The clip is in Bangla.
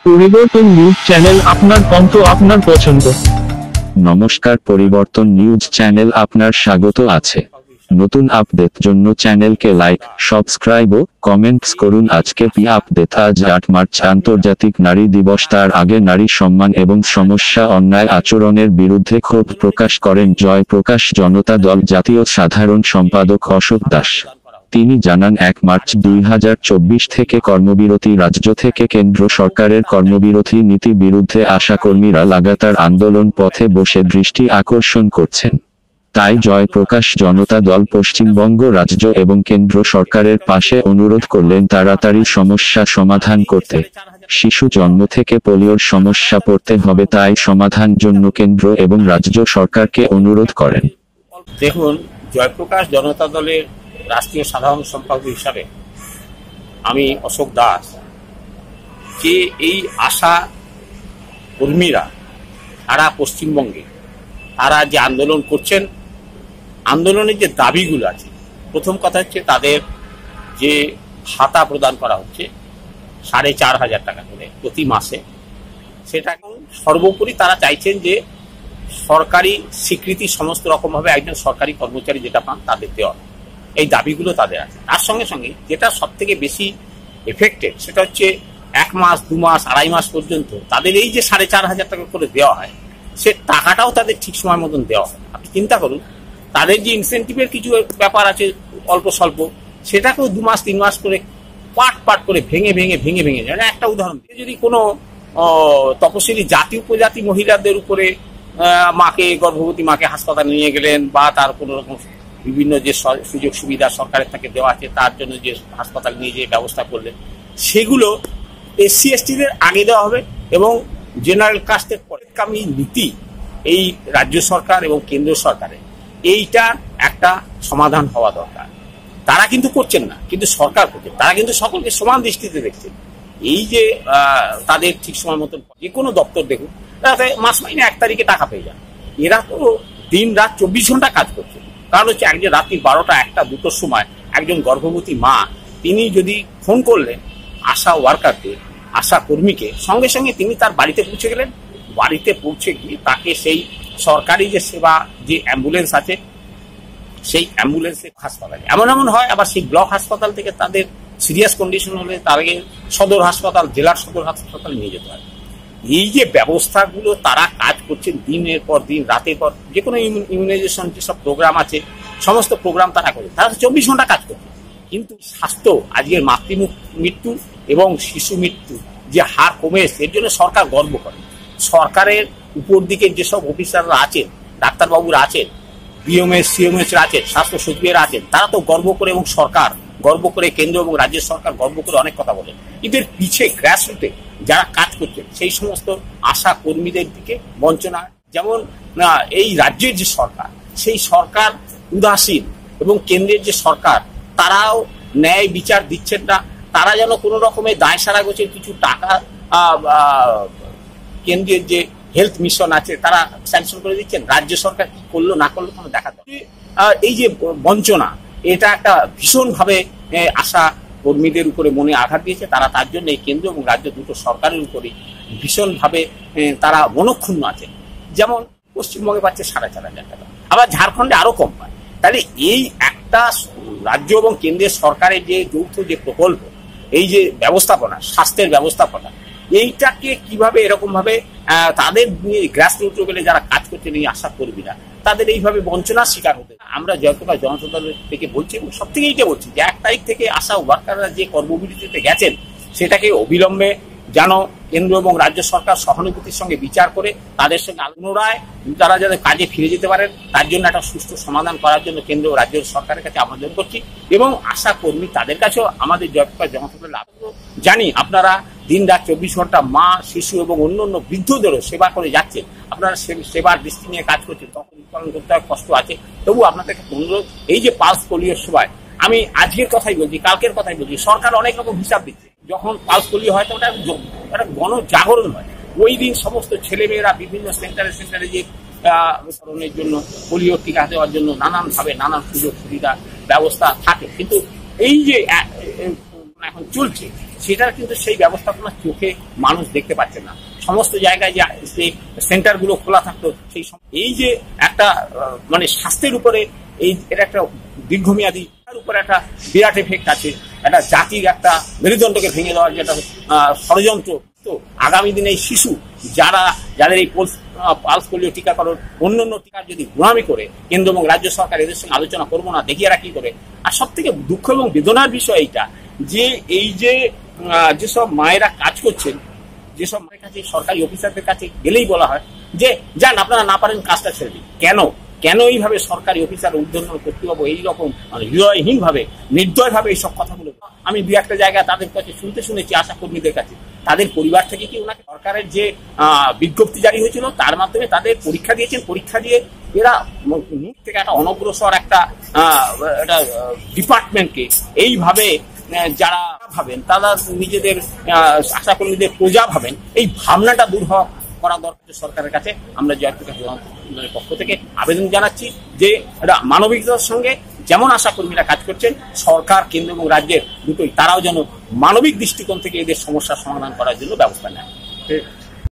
পরিবর্তন নিউজ চ্যানেল, আপনার কণ্ঠ, আপনার পছন্দ। নমস্কার, পরিবর্তন নিউজ চ্যানেল আপনার স্বাগত আছে। নতুন আপডেট জন্য চ্যানেলকে লাইক, সাবস্ক্রাইব ও কমেন্টস করুন। আজকে আপডেট। আজ 8 মার্চ আন্তর্জাতিক নারী দিবস। তার আগে নারী সম্মান এবং সমস্যা অন্যায় আচরণের বিরুদ্ধে ক্ষোভ প্রকাশ করেন জয়প্রকাশ জনতা দল জাতীয় সাধারণ সম্পাদক অশোক দাস। তিনি জানান, 1 মার্চ 2024 থেকে কর্মবিরতি। রাজ্য থেকে কেন্দ্র সরকারের কর্মবিরতি নীতি বিরুদ্ধে আশাকর্মীরা লাগাতার আন্দোলন পথে বসে দৃষ্টি আকর্ষণ করছেন। তাই জয়প্রকাশ জনতা দল পশ্চিমবঙ্গ রাজ্য এবং কেন্দ্র সরকারের পাশে অনুরোধ করলেন তাড়াতাড়ি সমস্যা সমাধান করতে। শিশু জন্ম থেকে পোলিওর সমস্যা পড়তে হবে, তাই সমাধান জন্য কেন্দ্র এবং রাজ্য সরকারকে অনুরোধ করেন। দেখুন, জয়প্রকাশ জনতা দলের রাষ্ট্রীয় সাধারণ সম্পাদক হিসাবে আমি অশোক দাস, যে এই আশা কর্মীরা সারা পশ্চিমবঙ্গে তারা যে আন্দোলন করছেন, আন্দোলনের যে দাবিগুলো আছে, প্রথম কথা হচ্ছে তাদের যে ভাতা প্রদান করা হচ্ছে 4,500 টাকা করে প্রতি মাসে, সেটা এখন সর্বোপরি তারা চাইছেন যে সরকারি স্বীকৃতি সমস্ত রকমভাবে একজন সরকারি কর্মচারী যেটা পান তাদের দেওয়া। এই দাবিগুলো তাদের আছে। তার সঙ্গে সঙ্গে যেটা সব থেকে বেশি এফেক্টেড সেটা হচ্ছে 1 মাস, 2 মাস, 2.5 মাস পর্যন্ত তাদের এই যে 4,500 টাকা করে দেওয়া হয়, সে টাকাটাও তাদের ঠিক সময় মতন দেওয়া হয়। আপনি চিন্তা করুন, তাদের যে ইনসেন্টিভের কিছু ব্যাপার আছে অল্প স্বল্প, সেটাকেও 2 মাস 3 মাস করে পাট করে ভেঙে যেন একটা উদাহরণ দিয়ে, যদি কোনো তপশিলি জাতি উপজাতি মহিলাদের উপরে গর্ভবতী মাকে হাসপাতালে নিয়ে গেলেন, বা তার কোনো রকম বিভিন্ন যে সুযোগ সুবিধা সরকারের থেকে দেওয়া আছে তার জন্য যে হাসপাতাল নিয়ে যে ব্যবস্থা করলেন, সেগুলো SC/STদের আগে দেওয়া হবে এবং জেনারেল কাস্টের পরেকামী নীতি এই রাজ্য সরকার এবং কেন্দ্র সরকারের, এইটা একটা সমাধান হওয়া দরকার। তারা কিন্তু করছেন না, কিন্তু সরকার করছেন। তারা কিন্তু সকলকে সমান দৃষ্টিতে দেখছেন। এই যে তাদের ঠিক সময় মতন যে কোনো দপ্তর দেখুন, তাতে মাস মাইনে 1 তারিখে টাকা পেয়ে যান। এরা তো দিন রাত 24 ঘন্টা কাজ করছে। কারণ হচ্ছে একজন রাত্রি 12টা, 1টা, 2টোর সময় একজন গর্ভবতী মা তিনি যদি ফোন করলেন আশা ওয়ার্কারকে, আশা কর্মীকে, সঙ্গে সঙ্গে তিনি তার বাড়িতে পৌঁছে গেলেন। বাড়িতে পৌঁছে গিয়ে তাকে সেই সরকারি যে সেবা, যে অ্যাম্বুলেন্স আছে, সেই অ্যাম্বুলেন্সে হাসপাতালে এমন হয়, আবার সেই ব্লক হাসপাতাল থেকে তাদের সিরিয়াস কন্ডিশন হলে তাকে সদর হাসপাতাল, জেলার সদর হাসপাতালে নিয়ে যেতে হয়। এই যে ব্যবস্থাগুলো তারা কাজ করছেন দিনের পর দিন, রাতের পর, যে কোনো ইমিউনাইজেশন যেসব প্রোগ্রাম আছে সমস্ত প্রোগ্রাম তারা করে, তারা 24 ঘন্টা কাজ করছে। কিন্তু স্বাস্থ্য, আজকের মৃত্যু এবং শিশু মৃত্যু যে হার কমে এসছে, এর জন্য সরকার গর্ব করে। সরকারের উপর দিকে যেসব অফিসাররা আছেন, ডাক্তারবাবুরা আছেন, BMS, CMS আছেন, স্বাস্থ্য সচিবেরা আছেন, তারা তো গর্ব করে, এবং সরকার গর্ব করে, কেন্দ্র এবং রাজ্যের সরকার গর্ব করে অনেক কথা বলেন। কিন্তু এর পিছিয়ে গ্রাসরুটে যারা কাজ করছেন সেই সমস্ত আশা কর্মীদের দিকে বঞ্চনা। যেমন এই রাজ্যের যে সরকার, সেই সরকার উদাসীন, এবং কেন্দ্রের যে সরকার তারাও ন্যায় বিচার দিচ্ছেন না। তারা যেন কোনো রকমের দায়সারা গোছের কিছু টাকা কেন্দ্রের যে হেলথ মিশন আছে তারা স্যাংশন করে দিচ্ছেন, রাজ্য সরকার কি করলো না করলো কোনো দেখা যায়। এই যে বঞ্চনা, এটা একটা ভীষণভাবে আশা কর্মীদের উপরে মনে আঘাত দিয়েছে। তারা তার জন্য এই কেন্দ্র এবং রাজ্য দুটো সরকারের উপরে ভীষণভাবে তারা মনক্ষুণ্ণ আছে। যেমন পশ্চিমবঙ্গে পাচ্ছে 4,500 টাকা, আবার ঝাড়খণ্ডে আরো কম পায়। তাহলে এই একটা রাজ্য এবং কেন্দ্রের সরকারের যে যৌথ যে প্রকল্প, এই যে ব্যবস্থাপনা, স্বাস্থ্যের ব্যবস্থাপনা, এইটাকে কিভাবে এরকম ভাবে তাদের গ্রাসরুট লেভেলে যারা কাজ করছেন এই আশা কর্মীরা, তাদের এইভাবে বঞ্চনার শিকার হতে। আমরা জয়প্রকাশ জনতা দল থেকে বলছি, এবং সব থেকে এইটা বলছি যে 1 তারিখ থেকে আশা ওয়ার্কাররা যে কর্মবিরতিতে গেছেন, সেটাকে অবিলম্বে যেন কেন্দ্র এবং রাজ্য সরকার সহানুভূতির সঙ্গে বিচার করে তাদের সঙ্গে পুনরায় তারা যাতে কাজে ফিরে যেতে পারেন, তার জন্য একটা সুষ্ঠু সমাধান করার জন্য কেন্দ্র ও রাজ্য সরকারের কাছে আবেদন করছি। এবং আশা কর্মী তাদের কাছেও আমাদের জয়প্রকাশ জনতা দল জানি, আপনারা দিন রাত 24 ঘন্টা মা, শিশু এবং অন্য বৃদ্ধদেরও সেবা করে যাচ্ছেন। আপনারা সেবার দৃষ্টি নিয়ে কাজ করছেন, তখন উৎপাদন করতে হয়, কষ্ট আছে। তবু আপনাদেরকে অনুরোধ, এই যে পালস পোলিওর সময়, আমি আজকের কথাই বলছি, কালকের কথাই বলছি, সরকার অনেক রকম হিসাব দিচ্ছে। যখন পালস পোলিও হয় তো ওটা একটা গণজাগরণ হয়। ওই দিন সমস্ত ছেলেমেয়েরা বিভিন্ন সেন্টারে যে ধরনের জন্য পোলিও টিকা দেওয়ার জন্য নানানভাবে নানান সুযোগ সুবিধা ব্যবস্থা থাকে। কিন্তু এই যে এখন চলছে, সেটার কিন্তু সেই ব্যবস্থাপনা চোখে মানুষ দেখতে পাচ্ছে না। সমস্ত জায়গায় যে সেন্টারগুলো খোলা থাকতো সেই এই যে একটা মানে স্বাস্থ্যের উপরে এটা একটা দীর্ঘমেয়াদী উপরে একটা বিরাট এফেক্ট আছে, একটা জাতির একটা মেরুদণ্ডকে ভেঙে দেওয়ার যেটা ষড়যন্ত্র। তো আগামী দিনে এই শিশু যাদের এই পালস পোলিও টিকাকরণ অন্যান্য টিকার যদি গোলামি করে কেন্দ্র এবং রাজ্য সরকার এদের সঙ্গে আলোচনা করবো না, দেখিয়ে রাখি করে। আর সব থেকে দুঃখ এবং বেদনার বিষয় এইটা যে এই যেসব মায়েরা কাজ করছেন, যেসব মায়ের কাছে সরকারি অফিসারদের কাছে গেলেই বলা হয় যে যান আপনারা না পারেন কাজটা ছেড়ে দিন। কেন এইভাবে সরকারি অফিসার ঊর্ধ্বতন কর্তৃপক্ষ এইরকম হৃদয়হীন ভাবে নির্দয় ভাবে এইসব কথাগুলো আমি দু একটা জায়গায় তাদের কাছে শুনেছি, আশা কর্মীদের কাছে। তাদের পরিবার থেকে কি ওনাকে সরকারের যে বিজ্ঞপ্তি জারি হয়েছিল তার মাধ্যমে তাদের পরীক্ষা দিয়েছেন, পরীক্ষা দিয়ে এরা মুখ থেকে একটা অনগ্রসর একটা ডিপার্টমেন্টকে এইভাবে যারা ভাবেন, তারা নিজেদের আশাকর্মীদের প্রজা ভাবেন, এই ভাবনাটা দূর করা দরকার সরকারের কাছে। আমরা জয়প্রকাশ জনতার পক্ষ থেকে আবেদন জানাচ্ছি যে এটা মানবিকতার সঙ্গে যেমন আশাকর্মীরা কাজ করছেন, সরকার কেন্দ্র এবং রাজ্যের দুটোই তারাও যেন মানবিক দৃষ্টিকোণ থেকে এদের সমস্যার সমাধান করার জন্য ব্যবস্থা নেয়।